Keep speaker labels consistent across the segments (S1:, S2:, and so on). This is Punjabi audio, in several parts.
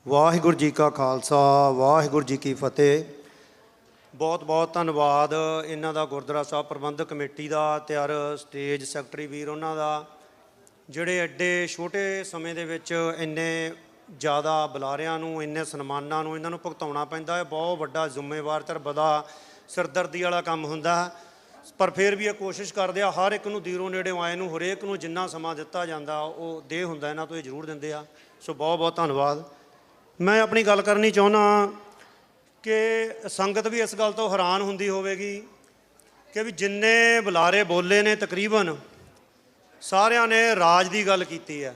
S1: ਵਾਹਿਗੁਰੂ ਜੀ ਕਾ ਖਾਲਸਾ ਵਾਹਿਗੁਰੂ ਜੀ ਕੀ ਫਤਿਹ। ਬਹੁਤ ਬਹੁਤ ਧੰਨਵਾਦ ਇਹਨਾਂ ਦਾ, ਗੁਰਦੁਆਰਾ ਸਾਹਿਬ ਪ੍ਰਬੰਧਕ ਕਮੇਟੀ ਦਾ ਅਤੇ ਹਰ ਸਟੇਜ ਸੈਕਟਰੀ ਵੀਰ ਉਹਨਾਂ ਦਾ, ਜਿਹੜੇ ਐਡੇ ਛੋਟੇ ਸਮੇਂ ਦੇ ਵਿੱਚ ਇੰਨੇ ਜ਼ਿਆਦਾ ਬੁਲਾਰਿਆਂ ਨੂੰ, ਇੰਨੇ ਸਨਮਾਨਾਂ ਨੂੰ ਇਹਨਾਂ ਨੂੰ ਭੁਗਤਾਉਣਾ ਪੈਂਦਾ ਹੈ। ਬਹੁਤ ਵੱਡਾ ਜ਼ਿੰਮੇਵਾਰ ਤੇ ਬੜਾ ਸਿਰਦਰਦੀ ਵਾਲਾ ਕੰਮ ਹੁੰਦਾ, ਪਰ ਫਿਰ ਵੀ ਇਹ ਕੋਸ਼ਿਸ਼ ਕਰਦੇ ਆ ਹਰ ਇੱਕ ਨੂੰ ਦੀਰੋਂ ਨੇੜਿਓਂ ਆਏ ਨੂੰ, ਹਰੇਕ ਨੂੰ ਜਿੰਨਾ ਸਮਾਂ ਦਿੱਤਾ ਜਾਂਦਾ ਉਹ ਦੇ ਹੁੰਦਾ ਇਹਨਾਂ ਤੋਂ ਇਹ ਜ਼ਰੂਰ ਦਿੰਦੇ ਆ। ਸੋ ਬਹੁਤ ਬਹੁਤ ਧੰਨਵਾਦ। ਮੈਂ ਆਪਣੀ ਗੱਲ ਕਰਨੀ ਚਾਹੁੰਦਾ ਕਿ ਸੰਗਤ ਵੀ ਇਸ ਗੱਲ ਤੋਂ ਹੈਰਾਨ ਹੁੰਦੀ ਹੋਵੇਗੀ ਕਿ ਵੀ ਜਿੰਨੇ ਬੁਲਾਰੇ ਬੋਲੇ ਨੇ ਤਕਰੀਬਨ ਸਾਰਿਆਂ ਨੇ ਰਾਜ ਦੀ ਗੱਲ ਕੀਤੀ ਹੈ।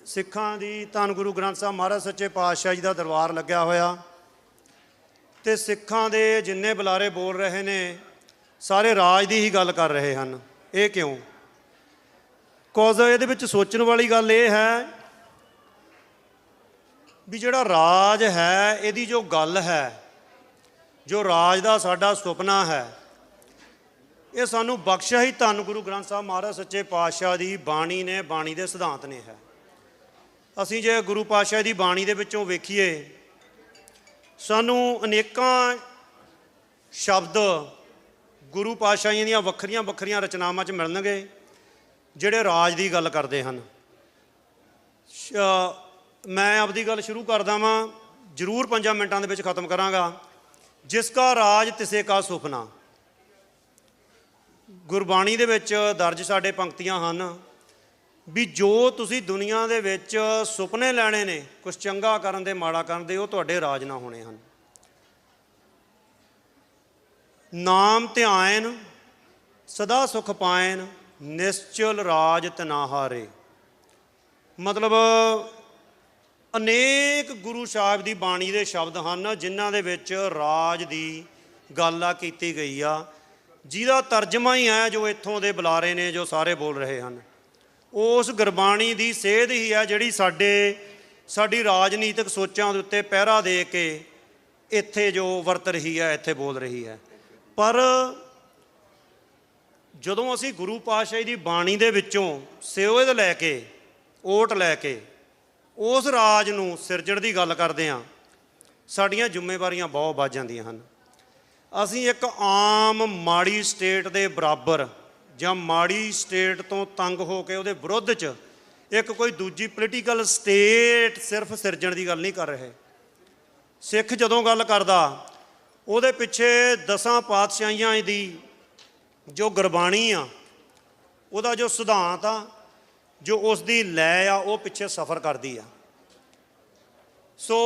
S1: ਸਿੱਖਾਂ ਦੀ ਧੰਨ ਗੁਰੂ ਗ੍ਰੰਥ ਸਾਹਿਬ ਮਹਾਰਾਜ ਸੱਚੇ ਪਾਤਸ਼ਾਹ ਜੀ ਦਾ ਦਰਬਾਰ ਲੱਗਿਆ ਹੋਇਆ ਅਤੇ ਸਿੱਖਾਂ ਦੇ ਜਿੰਨੇ ਬੁਲਾਰੇ ਬੋਲ ਰਹੇ ਨੇ ਸਾਰੇ ਰਾਜ ਦੀ ਹੀ ਗੱਲ ਕਰ ਰਹੇ ਹਨ। ਇਹ ਕਿਉਂ? ਕੁਝ ਇਹਦੇ ਵਿੱਚ ਸੋਚਣ ਵਾਲੀ ਗੱਲ ਇਹ ਹੈ ਵੀ ਜਿਹੜਾ ਰਾਜ ਹੈ, ਇਹਦੀ ਜੋ ਗੱਲ ਹੈ, ਜੋ ਰਾਜ ਦਾ ਸਾਡਾ ਸੁਪਨਾ ਹੈ, ਇਹ ਸਾਨੂੰ ਬਖਸ਼ਿਆ ਹੀ ਧੰਨ ਗੁਰੂ ਗ੍ਰੰਥ ਸਾਹਿਬ ਮਹਾਰਾਜ ਸੱਚੇ ਪਾਤਸ਼ਾਹ ਦੀ ਬਾਣੀ ਨੇ, ਬਾਣੀ ਦੇ ਸਿਧਾਂਤ ਨੇ ਹੈ। ਅਸੀਂ ਜੇ ਗੁਰੂ ਪਾਤਸ਼ਾਹ ਦੀ ਬਾਣੀ ਦੇ ਵਿੱਚੋਂ ਵੇਖੀਏ, ਸਾਨੂੰ ਅਨੇਕਾਂ ਸ਼ਬਦ ਗੁਰੂ ਪਾਤਸ਼ਾਹੀਆਂ ਦੀਆਂ ਵੱਖਰੀਆਂ ਵੱਖਰੀਆਂ ਰਚਨਾਵਾਂ 'ਚ ਮਿਲਣਗੇ ਜਿਹੜੇ ਰਾਜ ਦੀ ਗੱਲ ਕਰਦੇ ਹਨ। ਮੈਂ ਆਪਦੀ ਗੱਲ ਸ਼ੁਰੂ ਕਰਦਾ ਵਾਂ, ਜ਼ਰੂਰ 5 ਮਿੰਟਾਂ ਦੇ ਵਿੱਚ ਖ਼ਤਮ ਕਰਾਂਗਾ। ਜਿਸ ਕਾ ਰਾਜ ਤਿਸੇ ਕਾ ਸੁਪਨਾ, ਗੁਰਬਾਣੀ ਦੇ ਵਿੱਚ ਦਰਜ ਸਾਡੇ ਪੰਕਤੀਆਂ ਹਨ ਵੀ ਜੋ ਤੁਸੀਂ ਦੁਨੀਆ ਦੇ ਵਿੱਚ ਸੁਪਨੇ ਲੈਣੇ ਨੇ ਕੁਛ ਚੰਗਾ ਕਰਨ ਦੇ, ਮਾੜਾ ਕਰਨ ਦੇ, ਉਹ ਤੁਹਾਡੇ ਰਾਜ ਨਾ ਹੋਣੇ ਹਨ। ਨਾਮ ਧਿਆਇਨ ਸਦਾ ਸੁਖ ਪਾਇਨ, ਨਿਸ਼ਚਲ ਰਾਜ ਤਨਾਹਾਰੇ। ਮਤਲਬ ਅਨੇਕ ਗੁਰੂ ਸਾਹਿਬ ਦੀ ਬਾਣੀ ਦੇ ਸ਼ਬਦ ਹਨ ਜਿਨ੍ਹਾਂ ਦੇ ਵਿੱਚ ਰਾਜ ਦੀ ਗੱਲ ਆ ਕੀਤੀ ਗਈ ਆ, ਜਿਹਦਾ ਤਰਜਮਾ ਹੀ ਹੈ ਜੋ ਇੱਥੋਂ ਦੇ ਬੁਲਾਰੇ ਨੇ ਜੋ ਸਾਰੇ ਬੋਲ ਰਹੇ ਹਨ। ਉਸ ਗੁਰਬਾਣੀ ਦੀ ਸੇਧ ਹੀ ਹੈ ਜਿਹੜੀ ਸਾਡੀ ਰਾਜਨੀਤਿਕ ਸੋਚਾਂ ਦੇ ਉੱਤੇ ਪਹਿਰਾ ਦੇ ਕੇ ਇੱਥੇ ਜੋ ਵਰਤ ਰਹੀ ਹੈ, ਇੱਥੇ ਬੋਲ ਰਹੀ ਹੈ। ਪਰ ਜਦੋਂ ਅਸੀਂ ਗੁਰੂ ਪਾਤਸ਼ਾਹ ਦੀ ਬਾਣੀ ਦੇ ਵਿੱਚੋਂ ਸੇਧ ਲੈ ਕੇ, ਓਟ ਲੈ ਕੇ ਉਸ ਰਾਜ ਨੂੰ ਸਿਰਜਣ ਦੀ ਗੱਲ ਕਰਦੇ ਹਾਂ, ਸਾਡੀਆਂ ਜ਼ਿੰਮੇਵਾਰੀਆਂ ਬਹੁਤ ਵੱਧ ਜਾਂਦੀਆਂ ਹਨ। ਅਸੀਂ ਇੱਕ ਆਮ ਮਾੜੀ ਸਟੇਟ ਦੇ ਬਰਾਬਰ ਜਾਂ ਮਾੜੀ ਸਟੇਟ ਤੋਂ ਤੰਗ ਹੋ ਕੇ ਉਹਦੇ ਵਿਰੁੱਧ 'ਚ ਇੱਕ ਕੋਈ ਦੂਜੀ ਪੋਲੀਟੀਕਲ ਸਟੇਟ ਸਿਰਫ ਸਿਰਜਣ ਦੀ ਗੱਲ ਨਹੀਂ ਕਰ ਰਹੇ। ਸਿੱਖ ਜਦੋਂ ਗੱਲ ਕਰਦਾ, ਉਹਦੇ ਪਿੱਛੇ 10 ਪਾਤਸ਼ਾਹੀਆਂ ਦੀ ਜੋ ਗੁਰਬਾਣੀ ਆ, ਉਹਦਾ ਜੋ ਸਿਧਾਂਤ ਆ, ਜੋ ਉਸ ਦੀ ਲੈ ਆ, ਉਹ ਪਿੱਛੇ ਸਫ਼ਰ ਕਰਦੀ ਆ। ਸੋ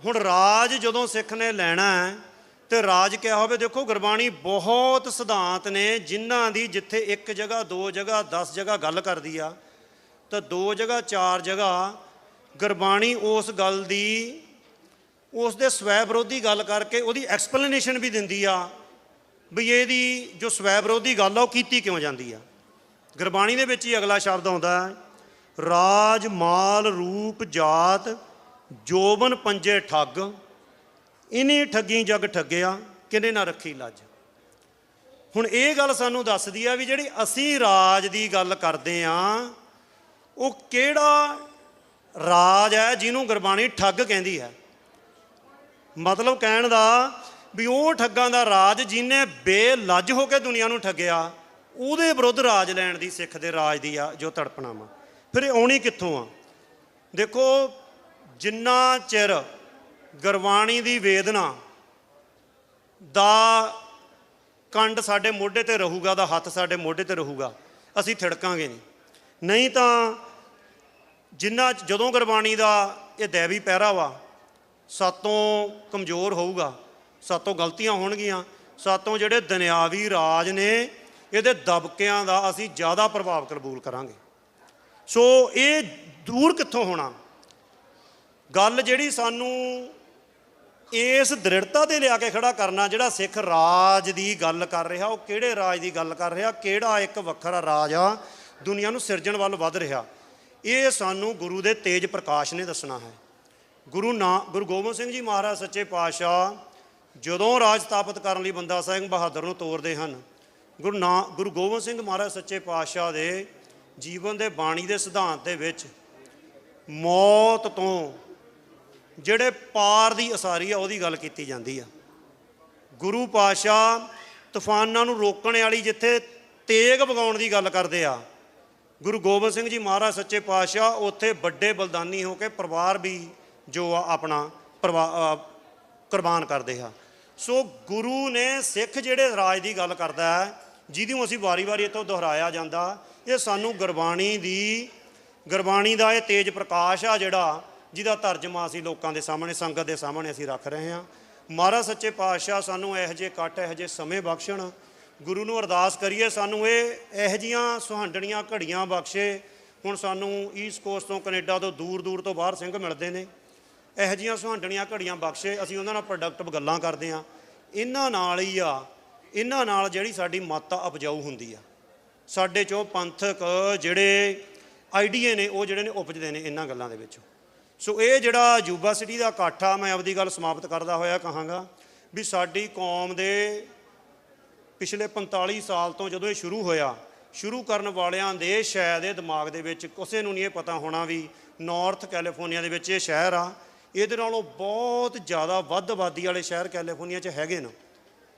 S1: ਹੁਣ ਰਾਜ ਜਦੋਂ ਸਿੱਖ ਨੇ ਲੈਣਾ ਹੈ ਅਤੇ ਰਾਜ ਕਿਹਾ ਹੋਵੇ, ਦੇਖੋ ਗੁਰਬਾਣੀ ਬਹੁਤ ਸਿਧਾਂਤ ਨੇ ਜਿਨ੍ਹਾਂ ਦੀ ਜਿੱਥੇ ਇੱਕ ਜਗ੍ਹਾ, 2 ਜਗ੍ਹਾ, 10 ਜਗ੍ਹਾ ਗੱਲ ਕਰਦੀ ਆ, ਤਾਂ 2 ਜਗ੍ਹਾ 4 ਜਗ੍ਹਾ ਗੁਰਬਾਣੀ ਉਸ ਗੱਲ ਦੀ, ਉਸ ਦੇ ਸਵੈ ਵਿਰੋਧੀ ਗੱਲ ਕਰਕੇ ਉਹਦੀ ਐਕਸਪਲੇਨੇਸ਼ਨ ਵੀ ਦਿੰਦੀ ਆ ਵੀ ਇਹਦੀ ਜੋ ਸਵੈ ਵਿਰੋਧੀ ਗੱਲ ਆ ਉਹ ਕੀਤੀ ਕਿਉਂ ਜਾਂਦੀ ਆ। ਗੁਰਬਾਣੀ ਦੇ ਵਿੱਚ ਹੀ ਅਗਲਾ ਸ਼ਬਦ ਆਉਂਦਾ ਹੈ, ਰਾਜ ਮਾਲ ਰੂਪ ਜਾਤ ਜੋਬਨ ਪੰਜੇ ਠੱਗ, ਇਨੀ ਠੱਗੀ ਜਗ ਠੱਗਿਆ ਕਿਨੇ ਨਾ ਰੱਖੀ ਲੱਜ। ਹੁਣ ਇਹ ਗੱਲ ਸਾਨੂੰ ਦੱਸਦੀ ਆ ਵੀ ਜਿਹੜੀ ਅਸੀਂ ਰਾਜ ਦੀ ਗੱਲ ਕਰਦੇ ਹਾਂ, ਉਹ ਕਿਹੜਾ ਰਾਜ ਹੈ ਜਿਹਨੂੰ ਗੁਰਬਾਣੀ ਠੱਗ ਕਹਿੰਦੀ ਹੈ। ਮਤਲਬ ਕਹਿਣ ਦਾ ਵੀ ਉਹ ਠੱਗਾਂ ਦਾ ਰਾਜ ਜਿਹਨੇ ਬੇਲੱਜ ਹੋ ਕੇ ਦੁਨੀਆ ਨੂੰ ਠੱਗਿਆ, ਉਹਦੇ ਵਿਰੁੱਧ ਰਾਜ ਲੈਣ ਦੀ ਸਿੱਖ ਦੇ ਰਾਜ ਦੀ ਆ ਜੋ ਤੜਪਣਾ ਵਾ। ਫਿਰ ਇਹ ਆਉਣੀ ਕਿੱਥੋਂ ਆ? ਦੇਖੋ, ਜਿੰਨਾ ਚਿਰ ਗੁਰਬਾਣੀ ਦੀ ਵੇਦਨਾ ਦਾ ਕੰਡ ਸਾਡੇ ਮੋਢੇ 'ਤੇ ਰਹੂਗਾ, ਦਾ ਹੱਥ ਸਾਡੇ ਮੋਢੇ 'ਤੇ ਰਹੂਗਾ, ਅਸੀਂ ਥਿੜਕਾਂਗੇ ਨਹੀਂ। ਨਹੀਂ ਤਾਂ ਜਦੋਂ ਗੁਰਬਾਣੀ ਦਾ ਇਹ ਦੈਵੀ ਪਹਿਰਾ ਵਾ ਸਾਤੋਂ ਕਮਜ਼ੋਰ ਹੋਊਗਾ, ਸਾਤੋਂ ਗਲਤੀਆਂ ਹੋਣਗੀਆਂ, ਸਾਤੋਂ ਜਿਹੜੇ ਦੁਨਿਆਵੀ ਰਾਜ ਨੇ ਇਹਦੇ ਦਬਕਿਆਂ ਦਾ ਅਸੀਂ ਜ਼ਿਆਦਾ ਪ੍ਰਭਾਵ ਕਬੂਲ ਕਰਾਂਗੇ। ਸੋ ਇਹ ਦੂਰ ਕਿੱਥੋਂ ਹੋਣਾ? ਗੱਲ ਜਿਹੜੀ ਸਾਨੂੰ ਇਸ ਦ੍ਰਿੜਤਾ 'ਤੇ ਲਿਆ ਕੇ ਖੜਾ ਕਰਨਾ, ਜਿਹੜਾ ਸਿੱਖ ਰਾਜ ਦੀ ਗੱਲ ਕਰ ਰਿਹਾ, ਉਹ ਕਿਹੜੇ ਰਾਜ ਦੀ ਗੱਲ ਕਰ ਰਿਹਾ, ਕਿਹੜਾ ਇੱਕ ਵੱਖਰਾ ਰਾਜ ਆ ਦੁਨੀਆ ਨੂੰ ਸਿਰਜਣ ਵੱਲ ਵੱਧ ਰਿਹਾ, ਇਹ ਸਾਨੂੰ ਗੁਰੂ ਦੇ ਤੇਜ ਪ੍ਰਕਾਸ਼ ਨੇ ਦੱਸਣਾ ਹੈ। ਗੁਰੂ ਗੋਬਿੰਦ ਸਿੰਘ ਜੀ ਮਹਾਰਾਜ ਸੱਚੇ ਪਾਤਸ਼ਾਹ ਜਦੋਂ ਰਾਜ ਸਥਾਪਿਤ ਕਰਨ ਲਈ ਬੰਦਾ ਸਿੰਘ ਬਹਾਦਰ ਨੂੰ ਤੋਰਦੇ ਹਨ, ਗੁਰੂ ਗੋਬਿੰਦ ਸਿੰਘ ਮਹਾਰਾਜ ਸੱਚੇ ਪਾਤਸ਼ਾਹ ਦੇ ਜੀਵਨ ਦੇ ਬਾਣੀ ਦੇ ਸਿਧਾਂਤ ਦੇ ਵਿੱਚ ਮੌਤ ਤੋਂ ਜਿਹੜੇ ਪਾਰ ਦੀ ਉਸਾਰੀ ਆ ਉਹਦੀ ਗੱਲ ਕੀਤੀ ਜਾਂਦੀ ਆ। ਗੁਰੂ ਪਾਤਸ਼ਾਹ ਤੂਫਾਨਾਂ ਨੂੰ ਰੋਕਣ ਵਾਲੀ ਜਿੱਥੇ ਤੇਗ ਵਗਾਉਣ ਦੀ ਗੱਲ ਕਰਦੇ ਆ, ਗੁਰੂ ਗੋਬਿੰਦ ਸਿੰਘ ਜੀ ਮਹਾਰਾਜ ਸੱਚੇ ਪਾਤਸ਼ਾਹ ਉੱਥੇ ਵੱਡੇ ਬਲਦਾਨੀ ਹੋ ਕੇ ਪਰਿਵਾਰ ਵੀ ਜੋ ਆ ਆਪਣਾ ਕੁਰਬਾਨ ਕਰਦੇ ਆ। ਸੋ ਗੁਰੂ ਨੇ ਸਿੱਖ ਜਿਹੜੇ ਰਾਜ ਦੀ ਗੱਲ ਕਰਦਾ ਹੈ, ਜਿਹਦੀ ਅਸੀਂ ਵਾਰੀ-ਵਾਰੀ ਇੱਥੋਂ ਦੁਹਰਾਇਆ ਜਾਂਦਾ, ਇਹ ਸਾਨੂੰ ਗੁਰਬਾਣੀ ਦਾ ਇਹ ਤੇਜ ਪ੍ਰਕਾਸ਼ ਆ ਜਿਹੜਾ, ਜਿਹਦਾ ਤਰਜਮਾ ਅਸੀਂ ਲੋਕਾਂ ਦੇ ਸਾਹਮਣੇ, ਸੰਗਤ ਦੇ ਸਾਹਮਣੇ ਅਸੀਂ ਰੱਖ ਰਹੇ ਹਾਂ। ਮਹਾਰਾਜ ਸੱਚੇ ਪਾਤਸ਼ਾਹ ਸਾਨੂੰ ਇਹੋ ਜਿਹੇ ਕੱਟ, ਇਹੋ ਜਿਹੇ ਸਮੇਂ ਬਖਸ਼ਣ। ਗੁਰੂ ਨੂੰ ਅਰਦਾਸ ਕਰੀਏ ਸਾਨੂੰ ਇਹੋ ਜਿਹੀਆਂ ਸੁਹਾਂਡਣੀਆਂ ਘੜੀਆਂ ਬਖਸ਼ੇ। ਹੁਣ ਸਾਨੂੰ ਈਸਟ ਕੋਸਟ ਤੋਂ, ਕੈਨੇਡਾ ਤੋਂ, ਦੂਰ ਦੂਰ ਤੋਂ ਬਾਹਰ ਸਿੰਘ ਮਿਲਦੇ ਨੇ, ਇਹੋ ਜਿਹੀਆਂ ਸੁਹਾਂਡਣੀਆਂ ਘੜੀਆਂ ਬਖਸ਼ੇ। ਅਸੀਂ ਉਹਨਾਂ ਨਾਲ ਪ੍ਰੋਡਕਟਿਵ ਗੱਲਾਂ ਕਰਦੇ ਹਾਂ। ਇਹਨਾਂ ਨਾਲ ਹੀ ਆ, ਇਹਨਾਂ ਨਾਲ ਜਿਹੜੀ ਸਾਡੀ ਮੱਤ ਉਪਜਾਊ ਹੁੰਦੀ ਆ। ਸਾਡੇ 'ਚੋਂ ਪੰਥਕ ਜਿਹੜੇ ਆਈਡੀਏ ਨੇ ਉਹ ਜਿਹੜੇ ਨੇ ਉਪਜਦੇ ਨੇ ਇਹਨਾਂ ਗੱਲਾਂ ਦੇ ਵਿੱਚੋਂ। ਸੋ ਇਹ ਜਿਹੜਾ ਯੂਬਾ ਸਿਟੀ ਦਾ ਇਕੱਠ ਆ, ਮੈਂ ਆਪਦੀ ਗੱਲ ਸਮਾਪਤ ਕਰਦਾ ਹੋਇਆ ਕਹਾਂਗਾ ਵੀ ਸਾਡੀ ਕੌਮ ਦੇ ਪਿਛਲੇ 45 ਸਾਲ ਤੋਂ ਜਦੋਂ ਇਹ ਸ਼ੁਰੂ ਹੋਇਆ, ਸ਼ੁਰੂ ਕਰਨ ਵਾਲਿਆਂ ਦੇ ਸ਼ਾਇਦ ਇਹ ਦਿਮਾਗ ਦੇ ਵਿੱਚ ਕਿਸੇ ਨੂੰ ਨਹੀਂ ਇਹ ਪਤਾ ਹੋਣਾ ਵੀ ਨਾਰਥ ਕੈਲੀਫੋਰਨੀਆ ਦੇ ਵਿੱਚ ਇਹ ਸ਼ਹਿਰ ਆ, ਇਹਦੇ ਨਾਲੋਂ ਬਹੁਤ ਜ਼ਿਆਦਾ ਵੱਧ ਆਬਾਦੀ ਵਾਲੇ ਸ਼ਹਿਰ ਕੈਲੀਫੋਰਨੀਆ 'ਚ ਹੈਗੇ ਨੇ।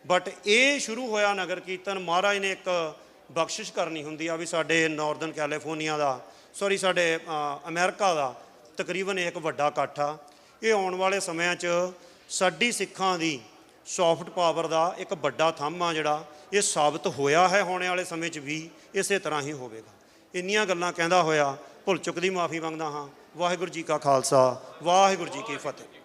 S1: ਬਟ ਇਹ ਸ਼ੁਰੂ ਹੋਇਆ ਨਗਰ ਕੀਰਤਨ, ਮਹਾਰਾਜ ਨੇ ਇੱਕ ਬਖਸ਼ਿਸ਼ ਕਰਨੀ ਹੁੰਦੀ ਆ ਵੀ ਸਾਡੇ ਨਾਰਦਰਨ ਕੈਲੀਫੋਰਨੀਆ ਦਾ, ਸਾਡੇ ਅਮਰੀਕਾ ਦਾ ਤਕਰੀਬਨ ਇੱਕ ਵੱਡਾ ਇਕੱਠ ਆ। ਇਹ ਆਉਣ ਵਾਲੇ ਸਮਿਆਂ 'ਚ ਸਾਡੀ ਸਿੱਖਾਂ ਦੀ ਸੌਫਟ ਪਾਵਰ ਦਾ ਇੱਕ ਵੱਡਾ ਥੰਮ ਆ ਜਿਹੜਾ ਇਹ ਸਾਬਤ ਹੋਇਆ ਹੈ। ਆਉਣ ਵਾਲੇ ਸਮੇਂ 'ਚ ਵੀ ਇਸੇ ਤਰ੍ਹਾਂ ਹੀ ਹੋਵੇਗਾ। ਇੰਨੀਆਂ ਗੱਲਾਂ ਕਹਿੰਦਾ ਹੋਇਆ ਭੁੱਲ ਚੁੱਕ ਦੀ ਮਾਫੀ ਮੰਗਦਾ ਹਾਂ। ਵਾਹਿਗੁਰੂ ਜੀ ਕਾ ਖਾਲਸਾ, ਵਾਹਿਗੁਰੂ ਜੀ ਕੀ ਫਤਿਹ।